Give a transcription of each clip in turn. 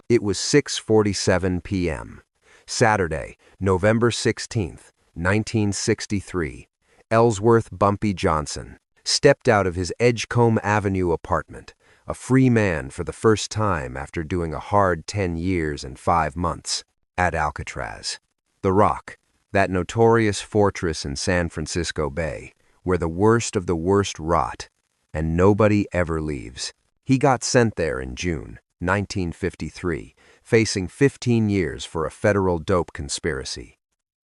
It was 6:47 p.m. Saturday, November 16th, 1963. Ellsworth Bumpy Johnson stepped out of his Edgecombe Avenue apartment, a free man for the first time after doing a hard 10 years and 5 months at Alcatraz. The Rock, that notorious fortress in San Francisco Bay, where the worst of the worst rot, and nobody ever leaves. He got sent there in June 1953, facing 15 years for a federal dope conspiracy.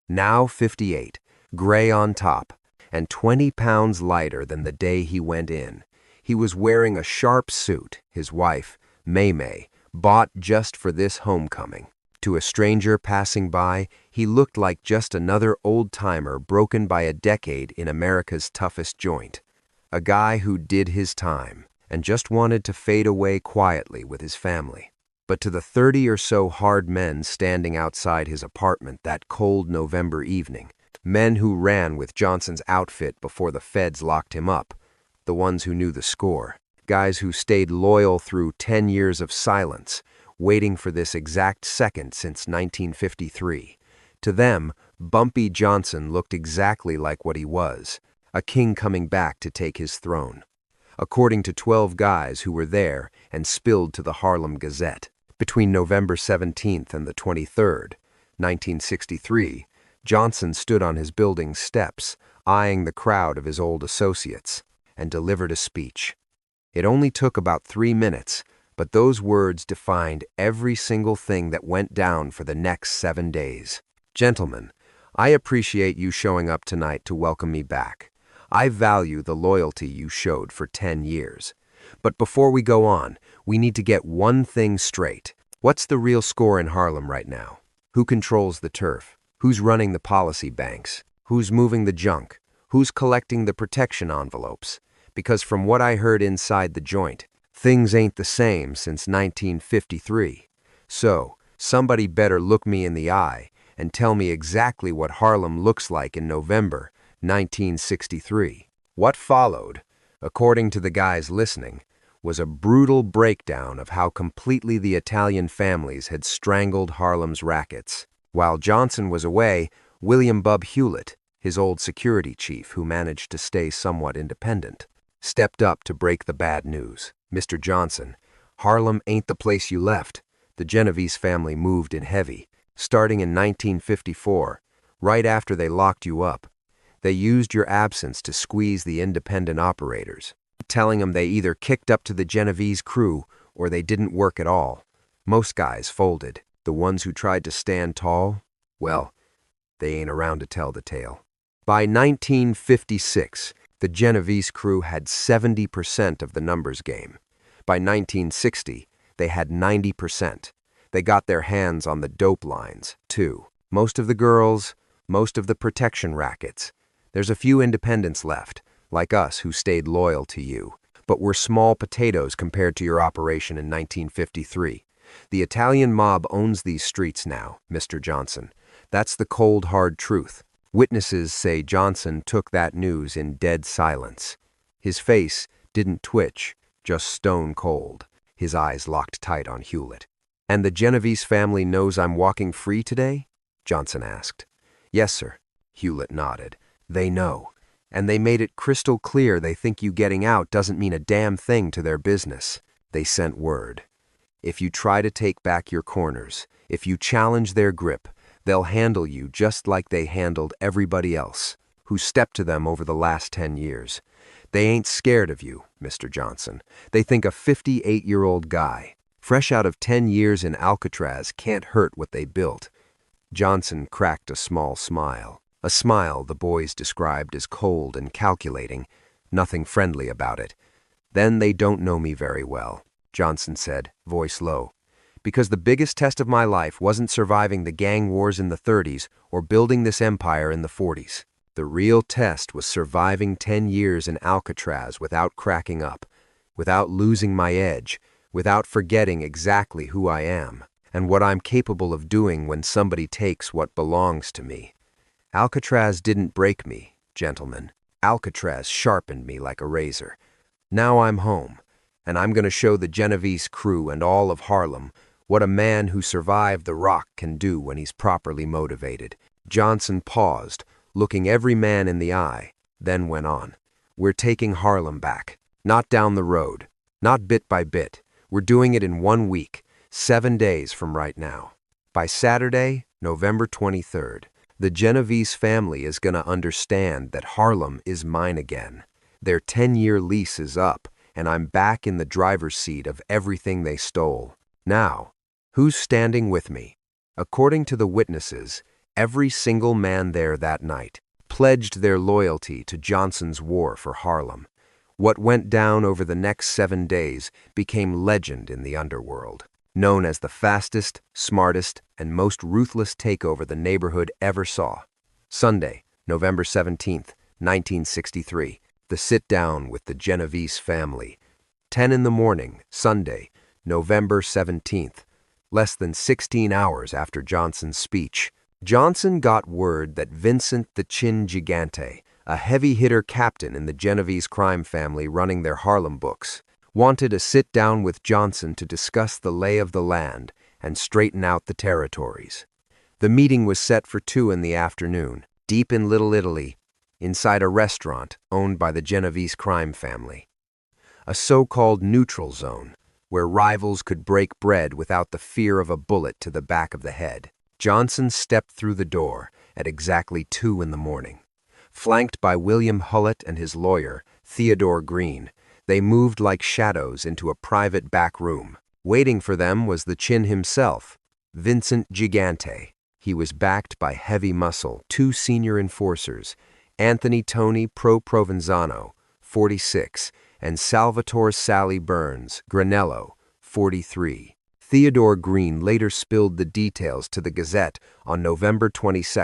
Now 58, gray on top, and 20 pounds lighter than the day he went in. He was wearing a sharp suit his wife, Mayme, bought just for this homecoming. To a stranger passing by, he looked like just another old-timer broken by a decade in America's toughest joint. A guy who did his time and just wanted to fade away quietly with his family. But to the 30 or so hard men standing outside his apartment that cold November evening, men who ran with Johnson's outfit before the feds locked him up, the ones who knew the score, guys who stayed loyal through 10 years of silence, waiting for this exact second since 1953. To them, Bumpy Johnson looked exactly like what he was, a king coming back to take his throne. According to 12 guys who were there and spilled to the Harlem Gazette, between November 17th and the 23rd, 1963, Johnson stood on his building's steps, eyeing the crowd of his old associates, and delivered a speech. It only took about 3 minutes, but those words defined every single thing that went down for the next 7 days. Gentlemen, I appreciate you showing up tonight to welcome me back. I value the loyalty you showed for 10 years. But before we go on, we need to get one thing straight. What's the real score in Harlem right now? Who controls the turf? Who's running the policy banks? Who's moving the junk? Who's collecting the protection envelopes? Because from what I heard inside the joint, things ain't the same since 1953. So, somebody better look me in the eye and tell me exactly what Harlem looks like in November 1963. What followed, according to the guys listening, was a brutal breakdown of how completely the Italian families had strangled Harlem's rackets. While Johnson was away, William "Bub" Hewlett, his old security chief who managed to stay somewhat independent, stepped up to break the bad news. Mr. Johnson, Harlem ain't the place you left. The Genovese family moved in heavy, starting in 1954, right after they locked you up. They used your absence to squeeze the independent operators, telling them they either kicked up to the Genovese crew or they didn't work at all. Most guys folded. The ones who tried to stand tall, well, they ain't around to tell the tale. By 1956, the Genovese crew had 70% of the numbers game. By 1960, they had 90%. They got their hands on the dope lines, too. Most of the girls, most of the protection rackets. There's a few independents left, like us who stayed loyal to you, but we're small potatoes compared to your operation in 1953. The Italian mob owns these streets now, Mr. Johnson. That's the cold, hard truth. Witnesses say Johnson took that news in dead silence. His face didn't twitch, just stone cold, his eyes locked tight on Hewlett. "And the Genovese family knows I'm walking free today?" Johnson asked. "Yes, sir." Hewlett nodded. "They know. And they made it crystal clear they think you getting out doesn't mean a damn thing to their business. They sent word. If you try to take back your corners, if you challenge their grip, they'll handle you just like they handled everybody else who stepped to them over the last 10 years. They ain't scared of you, Mr. Johnson. They think a 58-year-old guy, fresh out of 10 years in Alcatraz, can't hurt what they built." Johnson cracked a small smile, a smile the boys described as cold and calculating, nothing friendly about it. "Then they don't know me very well," Johnson said, voice low. "Because the biggest test of my life wasn't surviving the gang wars in the 30s or building this empire in the 40s. The real test was surviving 10 years in Alcatraz without cracking up, without losing my edge, without forgetting exactly who I am and what I'm capable of doing when somebody takes what belongs to me. Alcatraz didn't break me, gentlemen. Alcatraz sharpened me like a razor. Now I'm home, and I'm going to show the Genovese crew and all of Harlem What a man who survived the rock can do when he's properly motivated. Johnson paused, looking every man in the eye, then went on. We're taking Harlem back. Not down the road. Not bit by bit. We're doing it in 1 week, 7 days from right now. By Saturday, November 23rd, the Genovese family is going to understand that Harlem is mine again. Their 10-year lease is up, and I'm back in the driver's seat of everything they stole. Now, who's standing with me? According to the witnesses, every single man there that night pledged their loyalty to Johnson's war for Harlem. What went down over the next 7 days became legend in the underworld, known as the fastest, smartest, and most ruthless takeover the neighborhood ever saw. Sunday, November 17th, 1963, the sit-down with the Genovese family. 10 in the morning, Sunday, November 17th, less than 16 hours after Johnson's speech. Johnson got word that Vincent the Chin Gigante, a heavy-hitter captain in the Genovese crime family running their Harlem books, wanted to sit down with Johnson to discuss the lay of the land and straighten out the territories. The meeting was set for 2 in the afternoon, deep in Little Italy, inside a restaurant owned by the Genovese crime family. A so-called neutral zone, where rivals could break bread without the fear of a bullet to the back of the head. Johnson stepped through the door at exactly 2 in the morning. Flanked by William Hullett and his lawyer, Theodore Green, they moved like shadows into a private back room. Waiting for them was the Chin himself, Vincent Gigante. He was backed by heavy muscle, 2 senior enforcers, Anthony Tony Pro Provenzano, 46, and Salvatore Sally Burns, Granello, 43. Theodore Green later spilled the details to the Gazette on November 22,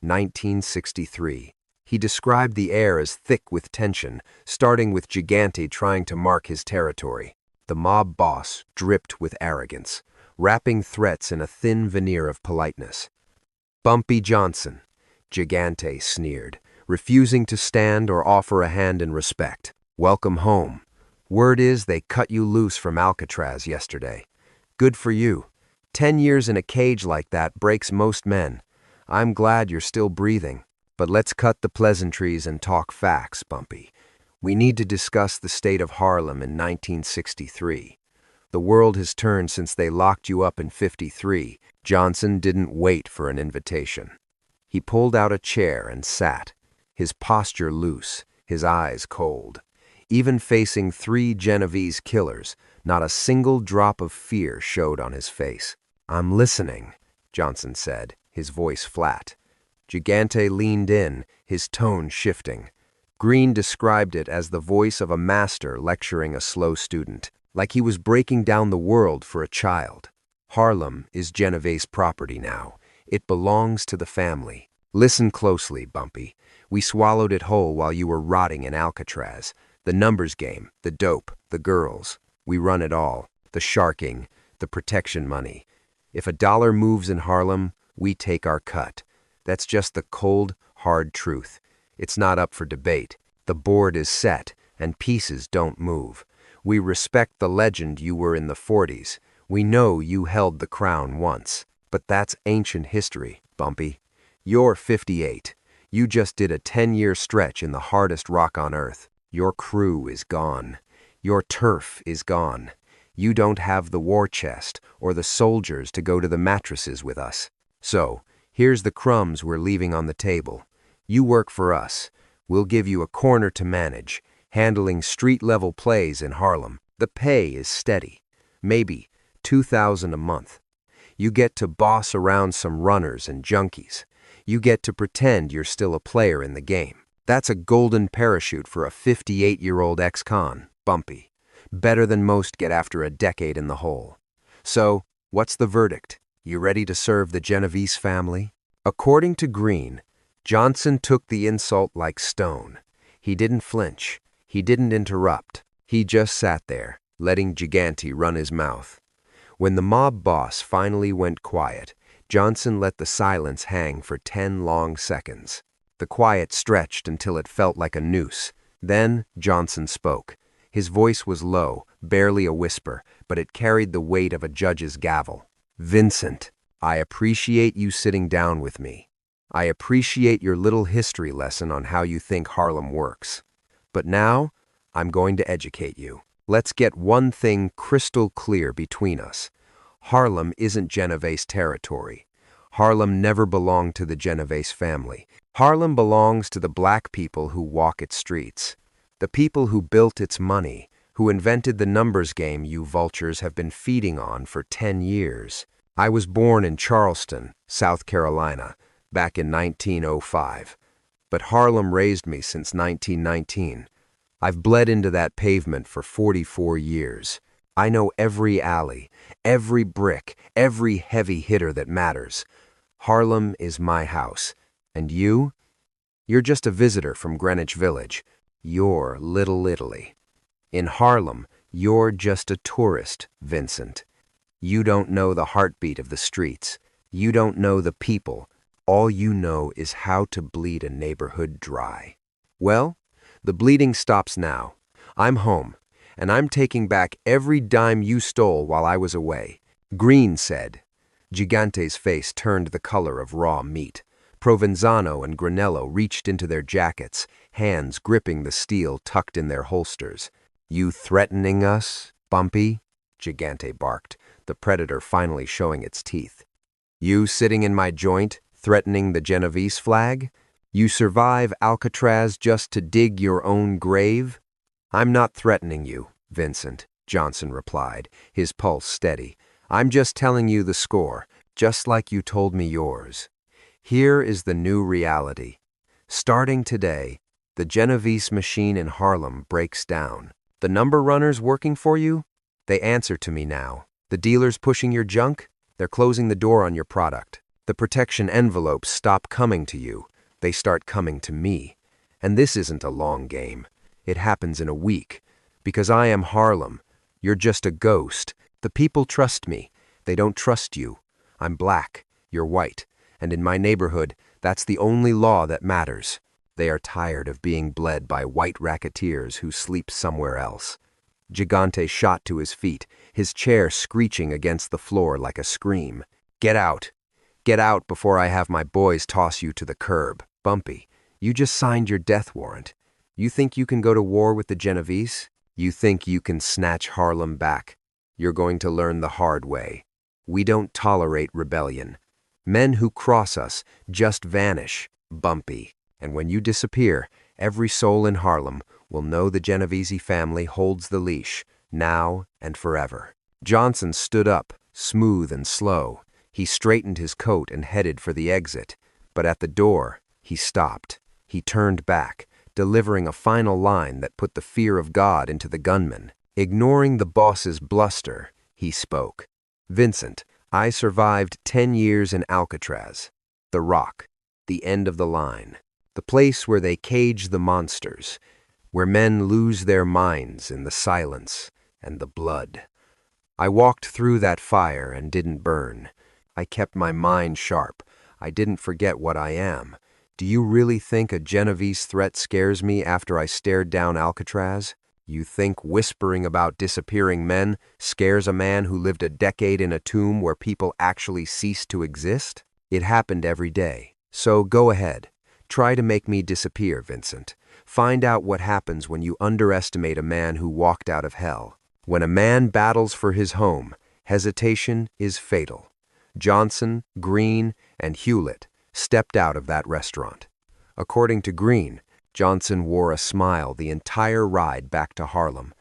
1963. He described the air as thick with tension, starting with Gigante trying to mark his territory. The mob boss dripped with arrogance, wrapping threats in a thin veneer of politeness. Bumpy Johnson, Gigante sneered, refusing to stand or offer a hand in respect. Welcome home. Word is they cut you loose from Alcatraz yesterday. Good for you. 10 years in a cage like that breaks most men. I'm glad you're still breathing. But let's cut the pleasantries and talk facts, Bumpy. We need to discuss the state of Harlem in 1963. The world has turned since they locked you up in 53. Johnson didn't wait for an invitation. He pulled out a chair and sat, his posture loose, his eyes cold. Even facing 3 Genovese killers, not a single drop of fear showed on his face. I'm listening, Johnson said, his voice flat. Gigante leaned in, his tone shifting. Green described it as the voice of a master lecturing a slow student, like he was breaking down the world for a child. Harlem is Genovese property now. It belongs to the family. Listen closely, Bumpy. We swallowed it whole while you were rotting in Alcatraz. The numbers game, the dope, the girls. We run it all. The sharking, the protection money. If a dollar moves in Harlem, we take our cut. That's just the cold, hard truth. It's not up for debate. The board is set, and pieces don't move. We respect the legend you were in the 40s. We know you held the crown once. But that's ancient history, Bumpy. You're 58. You just did a 10-year stretch in the hardest rock on earth. Your crew is gone. Your turf is gone. You don't have the war chest or the soldiers to go to the mattresses with us. So, here's the crumbs we're leaving on the table. You work for us. We'll give you a corner to manage, handling street-level plays in Harlem. The pay is steady. Maybe $2,000 a month. You get to boss around some runners and junkies. You get to pretend you're still a player in the game. That's a golden parachute for a 58-year-old ex-con, Bumpy. Better than most get after a decade in the hole. So, what's the verdict? You ready to serve the Genovese family? According to Green, Johnson took the insult like stone. He didn't flinch. He didn't interrupt. He just sat there, letting Gigante run his mouth. When the mob boss finally went quiet, Johnson let the silence hang for 10 long seconds. The quiet stretched until it felt like a noose. Then Johnson spoke. His voice was low, barely a whisper, but it carried the weight of a judge's gavel. "Vincent, I appreciate you sitting down with me. I appreciate your little history lesson on how you think Harlem works. But now, I'm going to educate you. Let's get one thing crystal clear between us. Harlem isn't Genovese territory. Harlem never belonged to the Genovese family. Harlem belongs to the black people who walk its streets, the people who built its money, who invented the numbers game you vultures have been feeding on for 10 years. I was born in Charleston, South Carolina, back in 1905. But Harlem raised me since 1919. I've bled into that pavement for 44 years. I know every alley, every brick, every heavy hitter that matters. Harlem is my house. And you? You're just a visitor from Greenwich Village. You're Little Italy. In Harlem, you're just a tourist, Vincent. You don't know the heartbeat of the streets. You don't know the people. All you know is how to bleed a neighborhood dry. Well, the bleeding stops now. I'm home, and I'm taking back every dime you stole while I was away. Green said. Gigante's face turned the color of raw meat. Provenzano and Granello reached into their jackets, hands gripping the steel tucked in their holsters. "You threatening us, Bumpy?" Gigante barked, the predator finally showing its teeth. "You sitting in my joint, threatening the Genovese flag? You survive Alcatraz just to dig your own grave?" "I'm not threatening you, Vincent," Johnson replied, his pulse steady. "I'm just telling you the score, just like you told me yours. Here is the new reality. Starting today, the Genovese machine in Harlem breaks down. The number runners working for you? They answer to me now. The dealers pushing your junk? They're closing the door on your product. The protection envelopes stop coming to you. They start coming to me. And this isn't a long game. It happens in a week. Because I am Harlem. You're just a ghost. The people trust me. They don't trust you. I'm black. You're white. And in my neighborhood, that's the only law that matters. They are tired of being bled by white racketeers who sleep somewhere else." Gigante shot to his feet, his chair screeching against the floor like a scream. "Get out. Get out before I have my boys toss you to the curb. Bumpy, you just signed your death warrant. You think you can go to war with the Genovese? You think you can snatch Harlem back? You're going to learn the hard way. We don't tolerate rebellion. Men who cross us just vanish, Bumpy. And when you disappear, every soul in Harlem will know the Genovese family holds the leash, now and forever." Johnson stood up, smooth and slow. He straightened his coat and headed for the exit. But at the door, he stopped. He turned back, delivering a final line that put the fear of God into the gunman. Ignoring the boss's bluster, he spoke. "Vincent, I survived 10 years in Alcatraz. The Rock, the end of the line. The place where they cage the monsters, where men lose their minds in the silence and the blood. I walked through that fire and didn't burn. I kept my mind sharp. I didn't forget what I am. Do you really think a Genovese threat scares me after I stared down Alcatraz? You think whispering about disappearing men scares a man who lived a decade in a tomb where people actually ceased to exist? It happened every day. So go ahead. Try to make me disappear, Vincent. Find out what happens when you underestimate a man who walked out of hell. When a man battles for his home, hesitation is fatal." Johnson, Green, and Hewlett stepped out of that restaurant. According to Green, Johnson wore a smile the entire ride back to Harlem.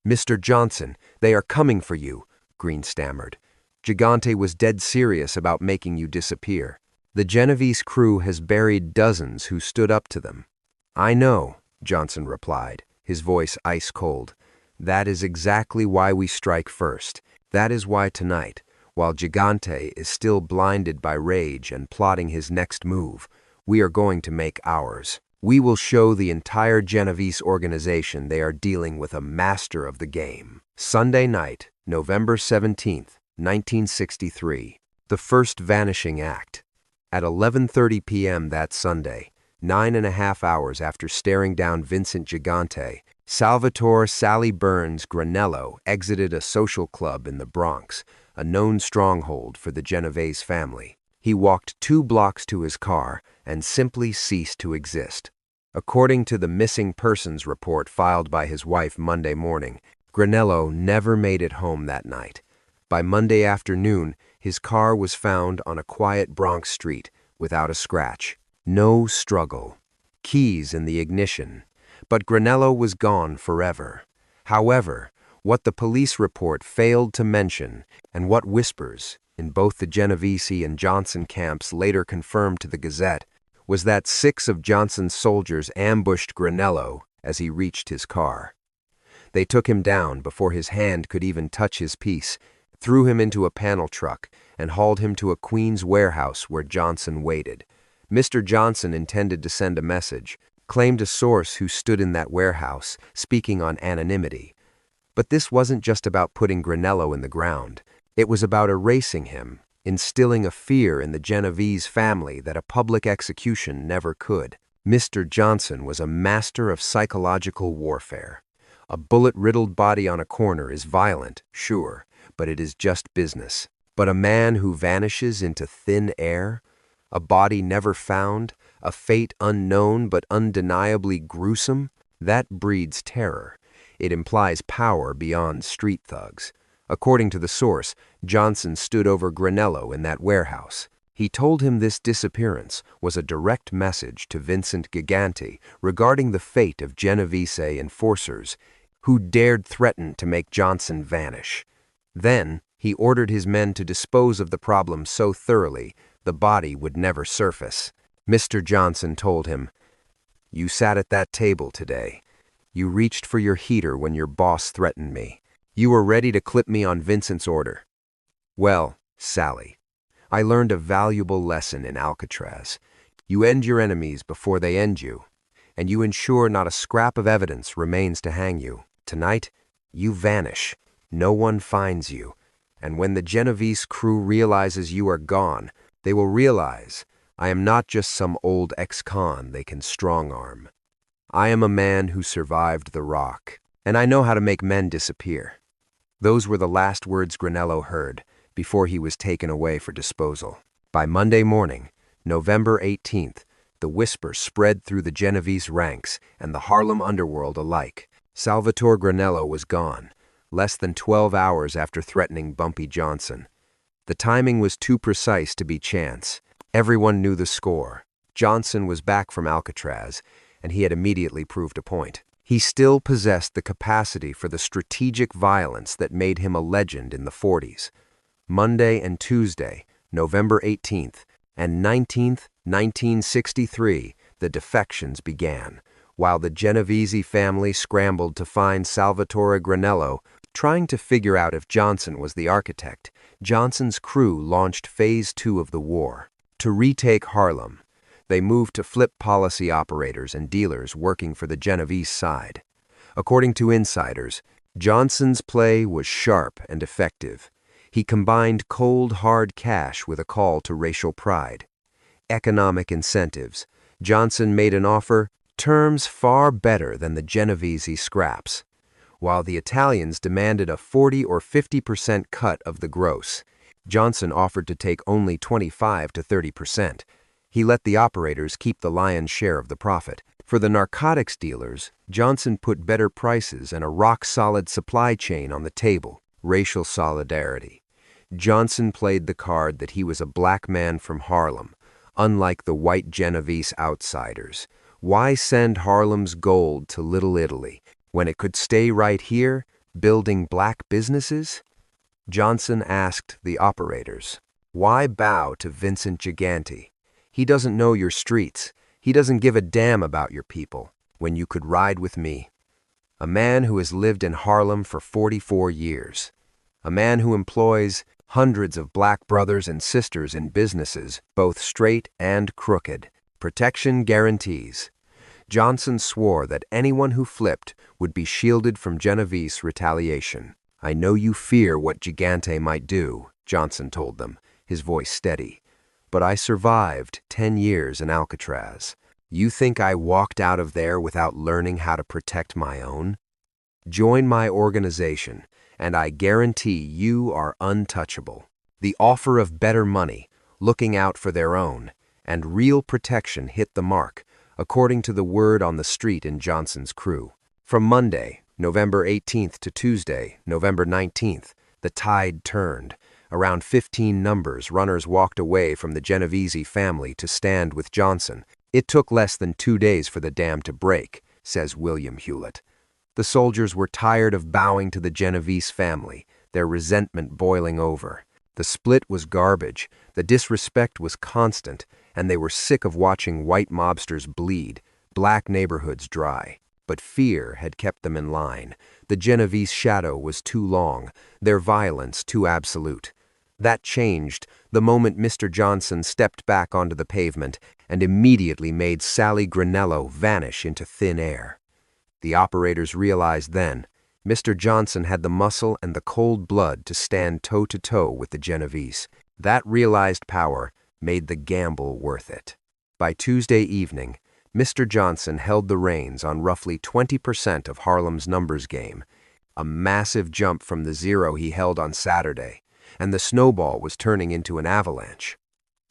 "Mr. Johnson, they are coming for you," Green stammered. "Gigante was dead serious about making you disappear. The Genovese crew has buried dozens who stood up to them." "I know," Johnson replied, his voice ice cold. "That is exactly why we strike first. That is why tonight, while Gigante is still blinded by rage and plotting his next move, we are going to make ours. We will show the entire Genovese organization they are dealing with a master of the game." Sunday night, November 17th, 1963. The first vanishing act. At 11:30 p.m. that Sunday, 9.5 hours after staring down Vincent Gigante, Salvatore Sally Burns Granello exited a social club in the Bronx, a known stronghold for the Genovese family. He walked 2 blocks to his car and simply ceased to exist. According to the missing persons report filed by his wife Monday morning, Granello never made it home that night. By Monday afternoon, his car was found on a quiet Bronx street without a scratch. No struggle. Keys in the ignition. But Granello was gone forever. However, what the police report failed to mention, and what whispers in both the Genovese and Johnson camps later confirmed to the Gazette, was that 6 of Johnson's soldiers ambushed Granello as he reached his car. They took him down before his hand could even touch his piece, threw him into a panel truck, and hauled him to a Queens warehouse where Johnson waited. Mr. Johnson intended to send a message, claimed a source who stood in that warehouse, speaking on anonymity. But this wasn't just about putting Granello in the ground. It was about erasing him, instilling a fear in the Genovese family that a public execution never could. Mr. Johnson was a master of psychological warfare. A bullet-riddled body on a corner is violent, sure, but it is just business. But a man who vanishes into thin air, a body never found, a fate unknown but undeniably gruesome, that breeds terror. It implies power beyond street thugs. According to the source, Johnson stood over Granello in that warehouse. He told him this disappearance was a direct message to Vincent Gigante regarding the fate of Genovese enforcers who dared threaten to make Johnson vanish. Then, he ordered his men to dispose of the problem so thoroughly the body would never surface. Mr. Johnson told him, "You sat at that table today. You reached for your heater when your boss threatened me. You were ready to clip me on Vincent's order. Well, Sally, I learned a valuable lesson in Alcatraz. You end your enemies before they end you, and you ensure not a scrap of evidence remains to hang you. Tonight, you vanish. No one finds you. And when the Genovese crew realizes you are gone, they will realize I am not just some old ex-con they can strong-arm. I am a man who survived the rock, and I know how to make men disappear." Those were the last words Granello heard before he was taken away for disposal. By Monday morning, November 18th, the whisper spread through the Genovese ranks and the Harlem underworld alike. Salvatore Granello was gone, less than 12 hours after threatening Bumpy Johnson. The timing was too precise to be chance. Everyone knew the score. Johnson was back from Alcatraz, and he had immediately proved a point. He still possessed the capacity for the strategic violence that made him a legend in the 40s. Monday and Tuesday, November 18th and 19th, 1963, the defections began, while the Genovese family scrambled to find Salvatore Granello. Trying to figure out if Johnson was the architect, Johnson's crew launched Phase 2 of the war. To retake Harlem, they moved to flip policy operators and dealers working for the Genovese side. According to insiders, Johnson's play was sharp and effective. He combined cold, hard cash with a call to racial pride. Economic incentives. Johnson made an offer, terms far better than the Genovese scraps. While the Italians demanded a 40 or 50% cut of the gross, Johnson offered to take only 25 to 30%. He let the operators keep the lion's share of the profit. For the narcotics dealers, Johnson put better prices and a rock-solid supply chain on the table, racial solidarity. Johnson played the card that he was a black man from Harlem, unlike the white Genovese outsiders. Why send Harlem's gold to Little Italy when it could stay right here, building black businesses? Johnson asked the operators, "Why bow to Vincent Gigante? He doesn't know your streets. He doesn't give a damn about your people, when you could ride with me." A man who has lived in Harlem for 44 years. A man who employs hundreds of black brothers and sisters in businesses, both straight and crooked. Protection guarantees. Johnson swore that anyone who flipped would be shielded from Genovese retaliation. "I know you fear what Gigante might do," Johnson told them, his voice steady. "But I survived 10 years in Alcatraz. You think I walked out of there without learning how to protect my own? Join my organization, and I guarantee you are untouchable. The offer of better money, looking out for their own, and real protection hit the mark, according to the word on the street in Johnson's crew. From Monday, November 18th to Tuesday, November 19th, the tide turned. Around 15 numbers, runners walked away from the Genovese family to stand with Johnson. It took less than 2 days for the dam to break, says William Hewlett. The soldiers were tired of bowing to the Genovese family, their resentment boiling over. The split was garbage, the disrespect was constant, and they were sick of watching white mobsters bleed, black neighborhoods dry. But fear had kept them in line. The Genovese shadow was too long, their violence too absolute. That changed the moment Mr. Johnson stepped back onto the pavement and immediately made Sally Granello vanish into thin air. The operators realized then Mr. Johnson had the muscle and the cold blood to stand toe-to-toe with the Genovese. That realized power made the gamble worth it. By Tuesday evening, Mr. Johnson held the reins on roughly 20% of Harlem's numbers game, a massive jump from the zero he held on Saturday, and the snowball was turning into an avalanche.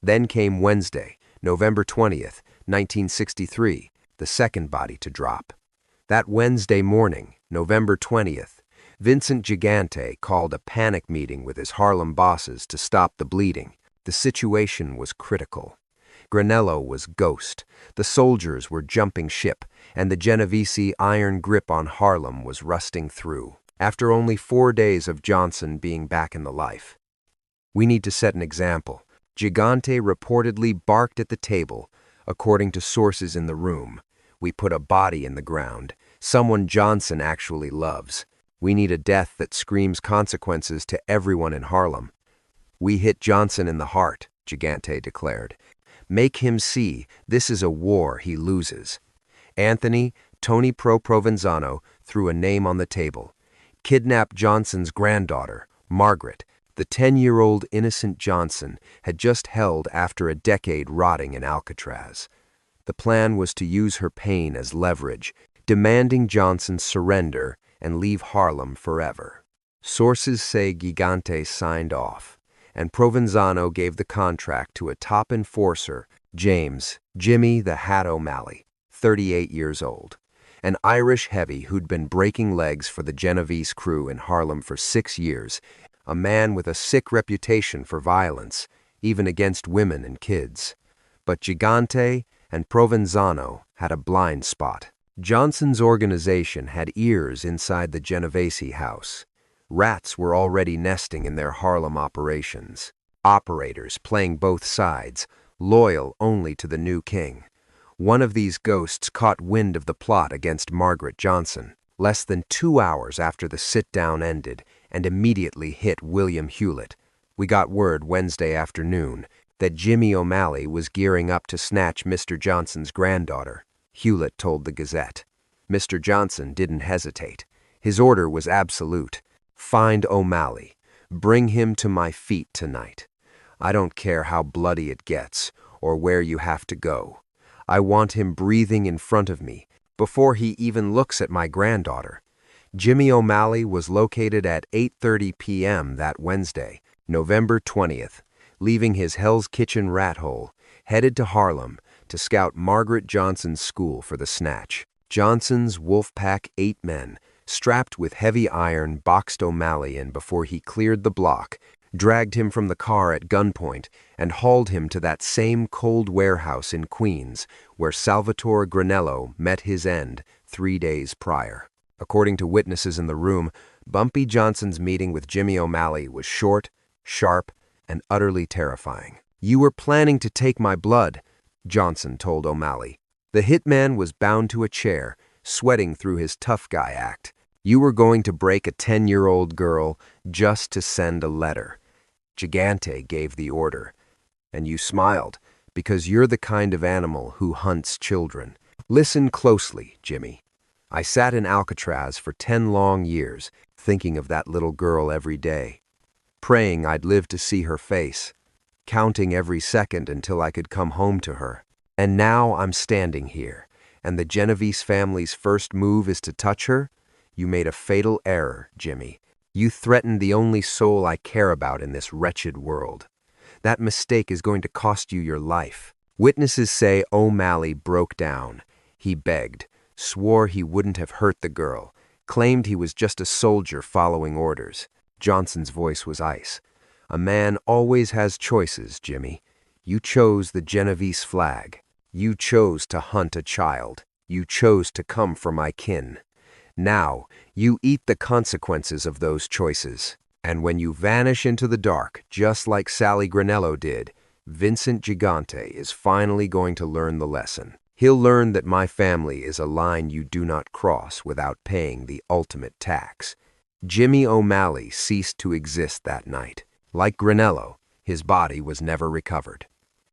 Then came Wednesday, November 20th, 1963, the second body to drop. That Wednesday morning, November 20th, Vincent Gigante called a panic meeting with his Harlem bosses to stop the bleeding. The situation was critical. Granello was ghost, the soldiers were jumping ship, and the Genovese iron grip on Harlem was rusting through. After only 4 days of Johnson being back in the life. We need to set an example. Gigante reportedly barked at the table, according to sources in the room. We put a body in the ground, someone Johnson actually loves. We need a death that screams consequences to everyone in Harlem. We hit Johnson in the heart, Gigante declared. Make him see this is a war he loses. Anthony Tony Provenzano threw a name on the table. Kidnap Johnson's granddaughter, Margaret. The 10-year-old innocent Johnson had just held after a decade rotting in Alcatraz. The plan was to use her pain as leverage, demanding Johnson's surrender and leave Harlem forever. Sources say Gigante signed off, and Provenzano gave the contract to a top enforcer, Jimmy the Hat O'Malley, 38 years old, an Irish heavy who'd been breaking legs for the Genovese crew in Harlem for 6 years, a man with a sick reputation for violence, even against women and kids. But Gigante and Provenzano had a blind spot. Johnson's organization had ears inside the Genovese house. Rats were already nesting in their Harlem operations. Operators playing both sides, loyal only to the new king. One of these ghosts caught wind of the plot against Margaret Johnson, less than 2 hours after the sit-down ended, and immediately hit William Hewlett. We got word Wednesday afternoon that Jimmy O'Malley was gearing up to snatch Mr. Johnson's granddaughter, Hewlett told the Gazette. Mr. Johnson didn't hesitate. His order was absolute. Find O'Malley. Bring him to my feet tonight. I don't care how bloody it gets or where you have to go. I want him breathing in front of me before he even looks at my granddaughter. Jimmy O'Malley was located at 8:30 p.m. that Wednesday, November 20th, leaving his Hell's Kitchen rat hole, headed to Harlem to scout Margaret Johnson's school for the snatch. Johnson's Wolfpack 8 men, strapped with heavy iron, boxed O'Malley in before he cleared the block, dragged him from the car at gunpoint, and hauled him to that same cold warehouse in Queens where Salvatore Granello met his end 3 days prior. According to witnesses in the room, Bumpy Johnson's meeting with Jimmy O'Malley was short, sharp, and utterly terrifying. "You were planning to take my blood," Johnson told O'Malley. The hitman was bound to a chair, sweating through his tough guy act. "You were going to break a 10-year-old girl just to send a letter. Gigante gave the order. And you smiled, because you're the kind of animal who hunts children. Listen closely, Jimmy. I sat in Alcatraz for 10 long years, thinking of that little girl every day, praying I'd live to see her face, counting every second until I could come home to her. And now I'm standing here, and the Genovese family's first move is to touch her? You made a fatal error, Jimmy. You threatened the only soul I care about in this wretched world. That mistake is going to cost you your life. Witnesses say O'Malley broke down. He begged, swore he wouldn't have hurt the girl, claimed he was just a soldier following orders. Johnson's voice was ice. A man always has choices, Jimmy. You chose the Genovese flag. You chose to hunt a child. You chose to come for my kin. Now, you eat the consequences of those choices. And when you vanish into the dark, just like Sally Granello did, Vincent Gigante is finally going to learn the lesson. He'll learn that my family is a line you do not cross without paying the ultimate tax. Jimmy O'Malley ceased to exist that night. Like Granello, his body was never recovered.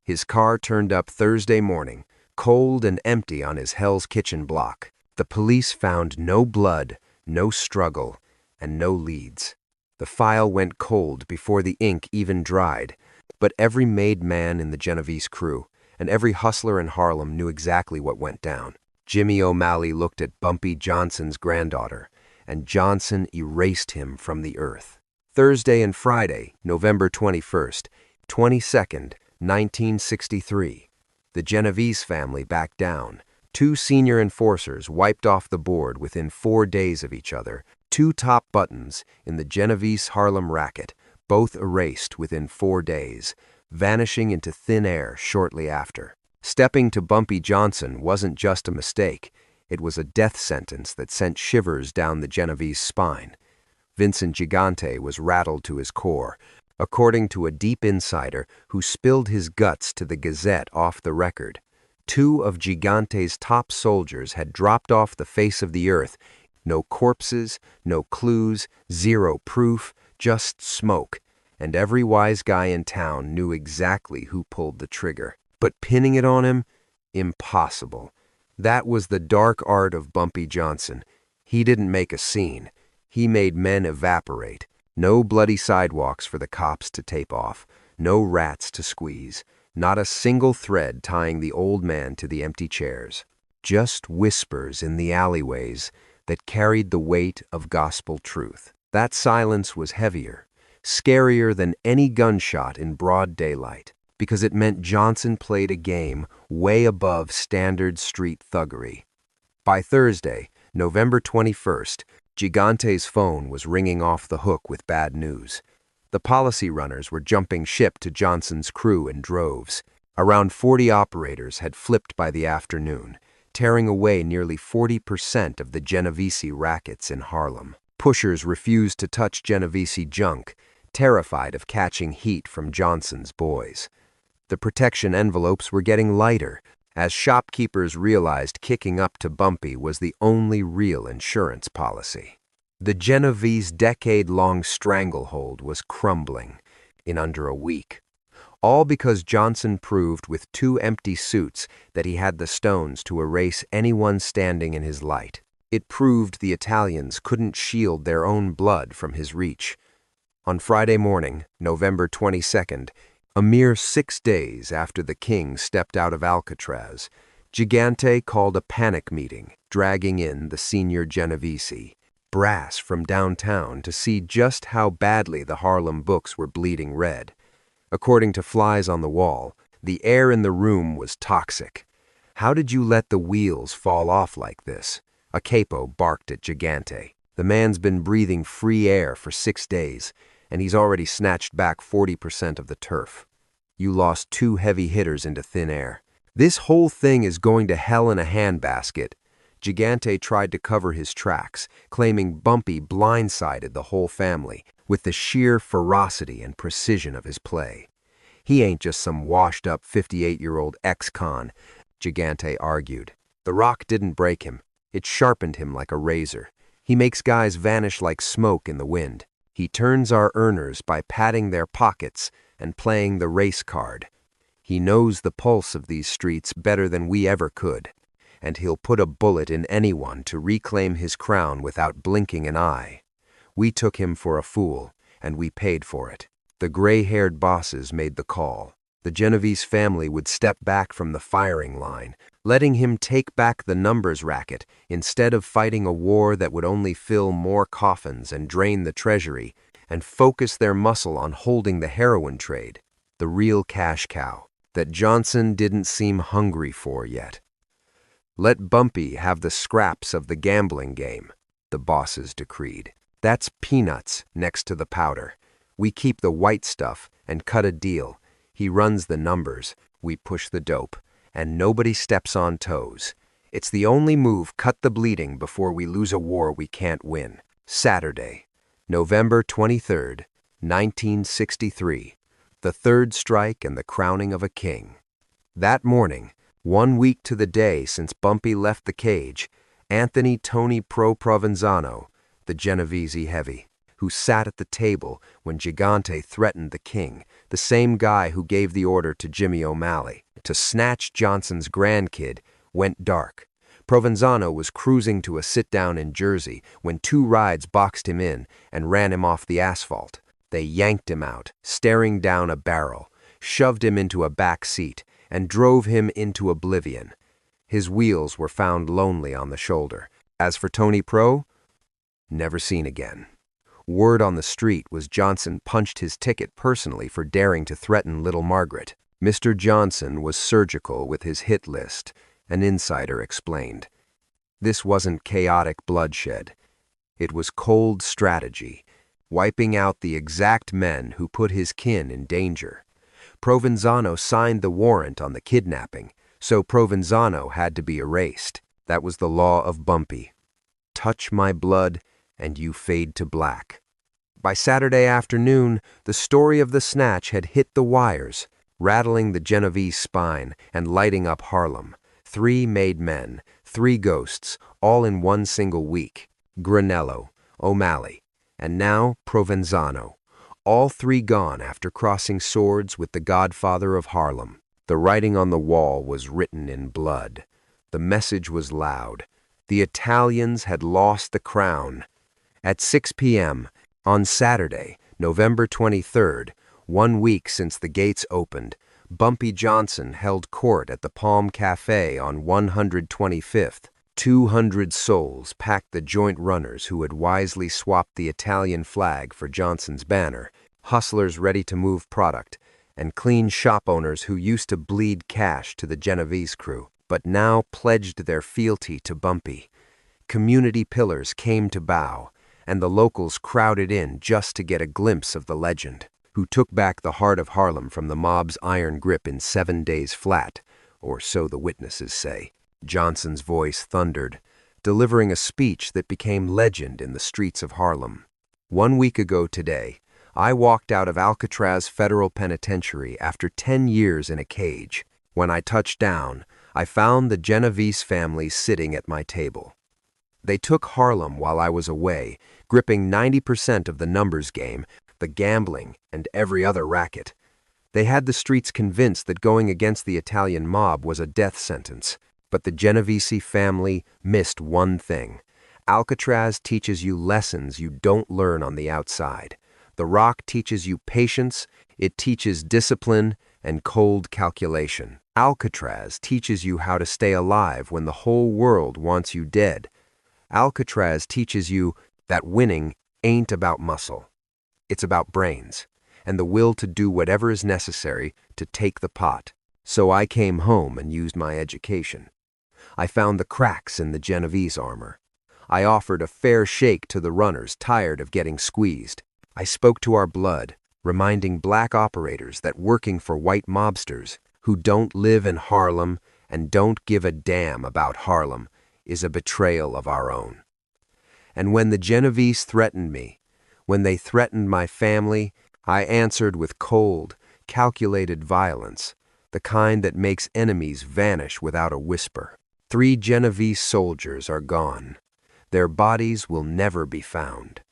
His car turned up Thursday morning, cold and empty on his Hell's Kitchen block. The police found no blood, no struggle, and no leads. The file went cold before the ink even dried, but every made man in the Genovese crew and every hustler in Harlem knew exactly what went down. Jimmy O'Malley looked at Bumpy Johnson's granddaughter, and Johnson erased him from the earth. Thursday and Friday, November 21st, 22nd, 1963. The Genovese family backed down. 2 senior enforcers wiped off the board within 4 days of each other. 2 top buttons in the Genovese Harlem racket, both erased within 4 days, vanishing into thin air shortly after. Stepping to Bumpy Johnson wasn't just a mistake. It was a death sentence that sent shivers down the Genovese spine. Vincent Gigante was rattled to his core, according to a deep insider who spilled his guts to the Gazette off the record. 2 of Gigante's top soldiers had dropped off the face of the earth. No corpses, no clues, 0 proof, just smoke. And every wise guy in town knew exactly who pulled the trigger. But pinning it on him? Impossible. That was the dark art of Bumpy Johnson. He didn't make a scene. He made men evaporate. No bloody sidewalks for the cops to tape off. No rats to squeeze. Not a single thread tying the old man to the empty chairs. Just whispers in the alleyways that carried the weight of gospel truth. That silence was heavier, scarier than any gunshot in broad daylight, because it meant Johnson played a game way above standard street thuggery. By Thursday, November 21st, Gigante's phone was ringing off the hook with bad news. The policy runners were jumping ship to Johnson's crew in droves. Around 40 operators had flipped by the afternoon, tearing away nearly 40% of the Genovese rackets in Harlem. Pushers refused to touch Genovese junk, terrified of catching heat from Johnson's boys. The protection envelopes were getting lighter, as shopkeepers realized kicking up to Bumpy was the only real insurance policy. The Genovese decade-long stranglehold was crumbling in under a week, all because Johnson proved with 2 empty suits that he had the stones to erase anyone standing in his light. It proved the Italians couldn't shield their own blood from his reach. On Friday morning, November 22nd, a mere 6 days after the king stepped out of Alcatraz, Gigante called a panic meeting, dragging in the senior Genovese, brass from downtown to see just how badly the Harlem books were bleeding red. According to flies on the wall, the air in the room was toxic. How did you let the wheels fall off like this? A capo barked at Gigante. The man's been breathing free air for 6 days, and he's already snatched back 40% of the turf. You lost 2 heavy hitters into thin air. This whole thing is going to hell in a handbasket. Gigante tried to cover his tracks, claiming Bumpy blindsided the whole family with the sheer ferocity and precision of his play. He ain't just some washed-up 58-year-old ex-con, Gigante argued. The rock didn't break him. It sharpened him like a razor. He makes guys vanish like smoke in the wind. He turns our earners by padding their pockets and playing the race card. He knows the pulse of these streets better than we ever could, and he'll put a bullet in anyone to reclaim his crown without blinking an eye. We took him for a fool, and we paid for it. The gray-haired bosses made the call. The Genovese family would step back from the firing line, letting him take back the numbers racket instead of fighting a war that would only fill more coffins and drain the treasury, and focus their muscle on holding the heroin trade, the real cash cow that Johnson didn't seem hungry for yet. Let Bumpy have the scraps of the gambling game, the bosses decreed. That's peanuts next to the powder. We keep the white stuff and cut a deal. He runs the numbers, we push the dope, and nobody steps on toes. It's the only move, cut the bleeding before we lose a war we can't win. Saturday, November 23rd, 1963. The third strike and the crowning of a king. That morning, 1 week to the day since Bumpy left the cage, Anthony Tony Pro Provenzano, the Genovese heavy, who sat at the table when Gigante threatened the king, the same guy who gave the order to Jimmy O'Malley to snatch Johnson's grandkid, went dark. Provenzano was cruising to a sit-down in Jersey when 2 rides boxed him in and ran him off the asphalt. They yanked him out, staring down a barrel, shoved him into a back seat, and drove him into oblivion. His wheels were found lonely on the shoulder. As for Tony Pro, never seen again. Word on the street was Johnson punched his ticket personally for daring to threaten little Margaret. Mr. Johnson was surgical with his hit list, an insider explained. This wasn't chaotic bloodshed. It was cold strategy, wiping out the exact men who put his kin in danger. Provenzano signed the warrant on the kidnapping, so Provenzano had to be erased. That was the law of Bumpy. Touch my blood, and you fade to black. By Saturday afternoon, the story of the snatch had hit the wires, rattling the Genovese spine and lighting up Harlem. 3 made men, 3 ghosts, all in one single week. Granello, O'Malley, and now Provenzano. All 3 gone after crossing swords with the godfather of Harlem. The writing on the wall was written in blood. The message was loud. The Italians had lost the crown. At 6 p.m., on Saturday, November 23rd, 1 week since the gates opened, Bumpy Johnson held court at the Palm Cafe on 125th. 200 souls packed the joint runners who had wisely swapped the Italian flag for Johnson's banner, hustlers ready to move product, and clean shop owners who used to bleed cash to the Genovese crew, but now pledged their fealty to Bumpy. Community pillars came to bow, and the locals crowded in just to get a glimpse of the legend, who took back the heart of Harlem from the mob's iron grip in 7 days flat, or so the witnesses say. Johnson's voice thundered, delivering a speech that became legend in the streets of Harlem. 1 week ago today, I walked out of Alcatraz Federal Penitentiary after 10 years in a cage. When I touched down, I found the Genovese family sitting at my table. They took Harlem while I was away, gripping 90% of the numbers game, the gambling, and every other racket. They had the streets convinced that going against the Italian mob was a death sentence. But the Genovese family missed one thing. Alcatraz teaches you lessons you don't learn on the outside. The Rock teaches you patience, it teaches discipline and cold calculation. Alcatraz teaches you how to stay alive when the whole world wants you dead. Alcatraz teaches you that winning ain't about muscle. It's about brains and the will to do whatever is necessary to take the pot. So I came home and used my education. I found the cracks in the Genovese armor. I offered a fair shake to the runners tired of getting squeezed. I spoke to our blood, reminding black operators that working for white mobsters who don't live in Harlem and don't give a damn about Harlem is a betrayal of our own. And when the Genovese threatened me, when they threatened my family, I answered with cold, calculated violence, the kind that makes enemies vanish without a whisper. 3 Genovese soldiers are gone. Their bodies will never be found.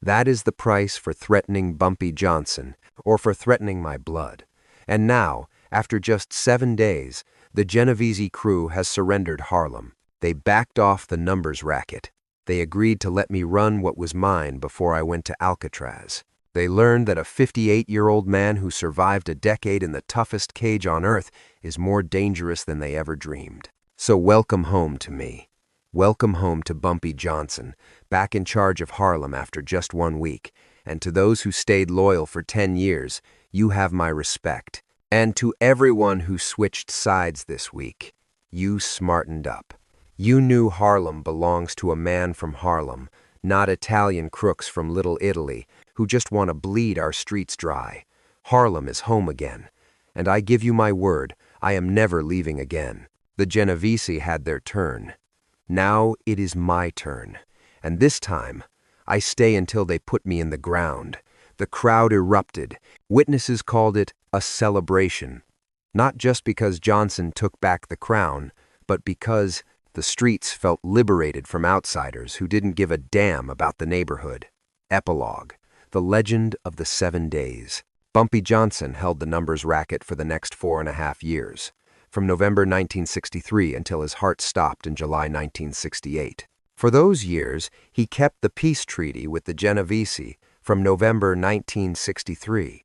That is the price for threatening Bumpy Johnson, or for threatening my blood. And now, after just 7 days, the Genovese crew has surrendered Harlem. They backed off the numbers racket. They agreed to let me run what was mine before I went to Alcatraz. They learned that a 58-year-old man who survived a decade in the toughest cage on earth is more dangerous than they ever dreamed. So welcome home to me. Welcome home to Bumpy Johnson, back in charge of Harlem after just 1 week. And to those who stayed loyal for 10 years, you have my respect. And to everyone who switched sides this week, you smartened up. You knew Harlem belongs to a man from Harlem, not Italian crooks from Little Italy who just want to bleed our streets dry. Harlem is home again, and I give you my word, I am never leaving again. The Genovese had their turn. Now it is my turn, and this time, I stay until they put me in the ground. The crowd erupted. Witnesses called it a celebration. Not just because Johnson took back the crown, but because the streets felt liberated from outsiders who didn't give a damn about the neighborhood. Epilogue. The Legend of the 7 Days. Bumpy Johnson held the numbers racket for the next 4.5 years, from November 1963 until his heart stopped in July 1968. For those years, he kept the peace treaty with the Genovese from November 1963.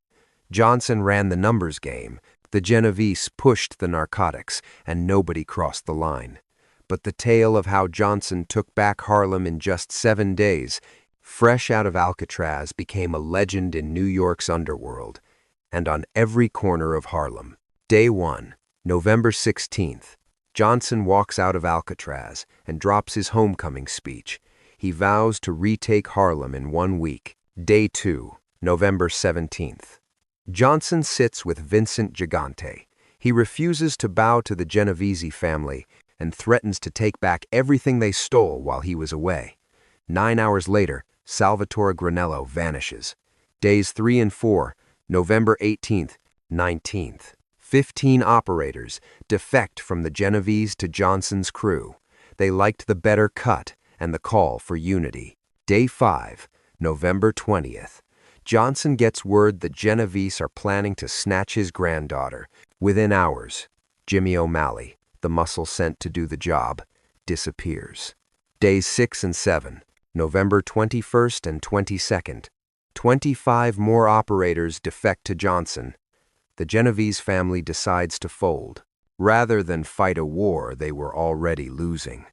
Johnson ran the numbers game. The Genovese pushed the narcotics, and nobody crossed the line. But the tale of how Johnson took back Harlem in just 7 days, fresh out of Alcatraz, became a legend in New York's underworld, and on every corner of Harlem. Day 1, November 16th. Johnson walks out of Alcatraz and drops his homecoming speech. He vows to retake Harlem in 1 week. Day 2, November 17th. Johnson sits with Vincent Gigante. He refuses to bow to the Genovese family and threatens to take back everything they stole while he was away. 9 hours later, Salvatore Granello vanishes. Days 3 and 4, November 18th, 19th. 15 operators defect from the Genovese to Johnson's crew. They liked the better cut and the call for unity. Day 5, November 20th. Johnson gets word the Genovese are planning to snatch his granddaughter. Within hours, Jimmy O'Malley, the muscle sent to do the job, disappears. Days 6 and 7, November 21st and 22nd. 25 more operators defect to Johnson. The Genovese family decides to fold. Rather than fight a war they were already losing.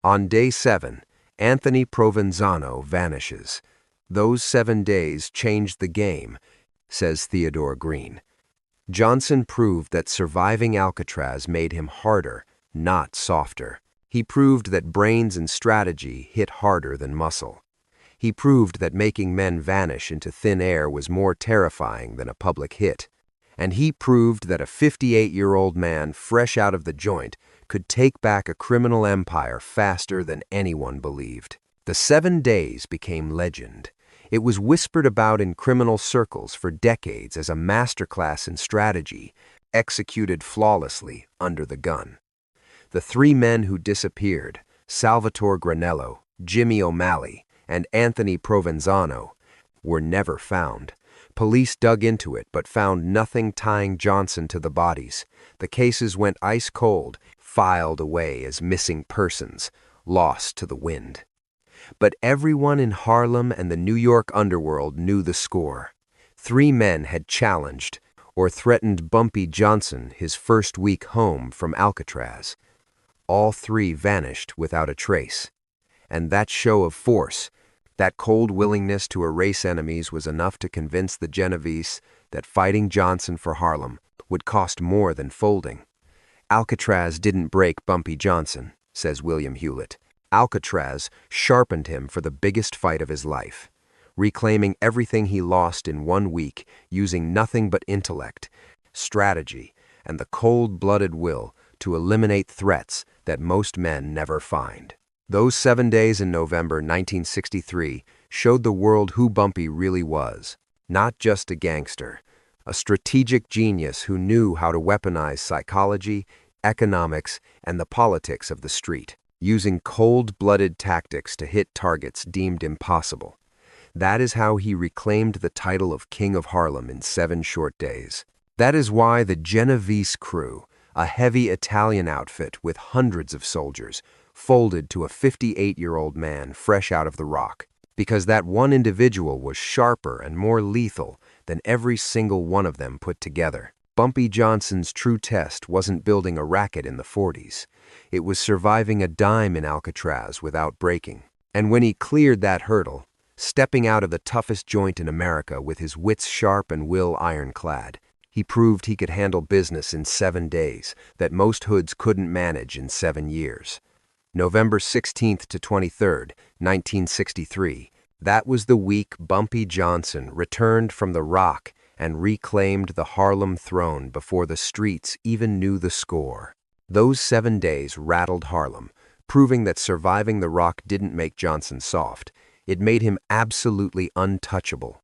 On day 7, Anthony Provenzano vanishes. Those 7 days changed the game, says Theodore Green. Johnson proved that surviving Alcatraz made him harder, not softer. He proved that brains and strategy hit harder than muscle. He proved that making men vanish into thin air was more terrifying than a public hit. And he proved that a 58-year-old man fresh out of the joint could take back a criminal empire faster than anyone believed. The 7 days became legend. It was whispered about in criminal circles for decades as a masterclass in strategy, executed flawlessly under the gun. The 3 men who disappeared, Salvatore Granello, Jimmy O'Malley, and Anthony Provenzano, were never found. Police dug into it but found nothing tying Johnson to the bodies. The cases went ice cold, filed away as missing persons, lost to the wind. But everyone in Harlem and the New York underworld knew the score. 3 men had challenged or threatened Bumpy Johnson his first week home from Alcatraz. All 3 vanished without a trace. And that show of force, that cold willingness to erase enemies, was enough to convince the Genovese that fighting Johnson for Harlem would cost more than folding. Alcatraz didn't break Bumpy Johnson, says William Hewlett. Alcatraz sharpened him for the biggest fight of his life, reclaiming everything he lost in 1 week, using nothing but intellect, strategy, and the cold-blooded will to eliminate threats that most men never find. Those 7 days in November 1963 showed the world who Bumpy really was. Not just a gangster, a strategic genius who knew how to weaponize psychology, economics, and the politics of the street, using cold-blooded tactics to hit targets deemed impossible. That is how he reclaimed the title of King of Harlem in 7 short days. That is why the Genovese crew, a heavy Italian outfit with hundreds of soldiers, folded to a 58-year-old man fresh out of the rock. because that one individual was sharper and more lethal than every single one of them put together. Bumpy Johnson's true test wasn't building a racket in the 40s. It was surviving a dime in Alcatraz without breaking. And when he cleared that hurdle, stepping out of the toughest joint in America with his wits sharp and will ironclad, he proved he could handle business in 7 days that most hoods couldn't manage in 7 years. November 16th to 23rd, 1963, that was the week Bumpy Johnson returned from the Rock and reclaimed the Harlem throne before the streets even knew the score. Those 7 days rattled Harlem, proving that surviving the Rock didn't make Johnson soft. It made him absolutely untouchable.